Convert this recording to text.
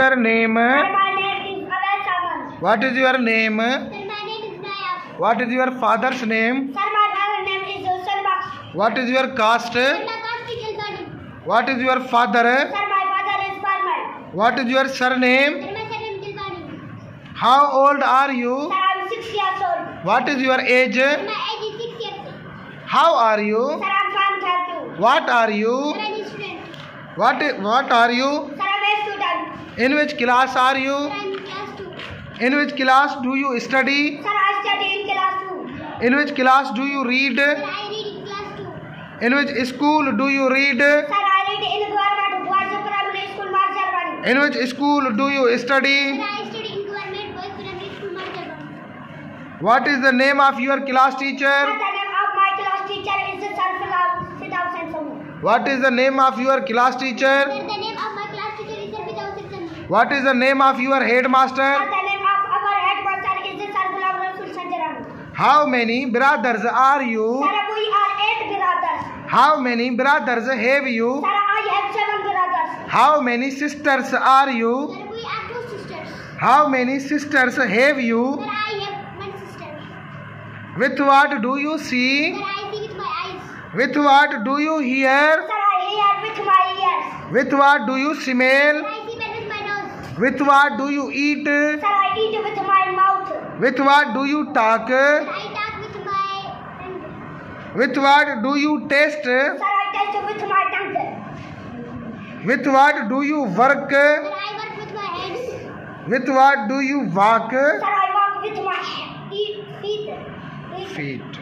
your name? Sir, my name is Abhay Samant. What is your name? Sir, my name is Nayab. What is your father's name? Sir, my father's name is Hussain Baksh. What is your caste? Sir, my caste is Ilbani. What is your father? Sir, my father is Farman. What is your surname? Sir, my surname is Ilbani. How old are you? Sir, I am 6 years old. What is your age? Sir, my age is 6 years. How are you? Sir, I am from Third. What are you? Sir, I am a student. What are you? Sir, I am a student. In which class are you? Sir, I am in class 2. In which class do you study? Sir, I study in class 2. In which class do you read? Sir, I read in class 2. In which school do you read? Sir, I read in Government Boys Primary School, Marjalwani. In which school do you study? Sir, I study in Government Boys Primary School, Marjalwani. What is the name of your class Sir, teacher? the name of my class teacher is Sarfalal Siddhav Sensamu. What is the name of your class teacher? Sir, the name of my class teacher is Siddhav Sensamu. What is the name of your Sir, headmaster? the name of our headmaster is Sarfalal Rasul Sanjaram. How many brothers are you? Sir, we are 8 brothers. How many brothers have you? Sir, I have 7 brothers. How many sisters are you? Sir, we are 2 sisters. How many sisters have you? Sir, I have 1 sister. With what do you see? Sir, I see with my eyes. With what do you hear? Sir, I hear with my ears. With what do you smell? Sir, I smell with my nose. With what do you eat? Sir, I eat with my mouth. With what do you talk? Sir, I talk with my tongue. With what do you taste? Sir, I taste with my tongue. With what do you work? Sir, I work with my hands. With what do you walk? Sir, I walk with my feet. Feet.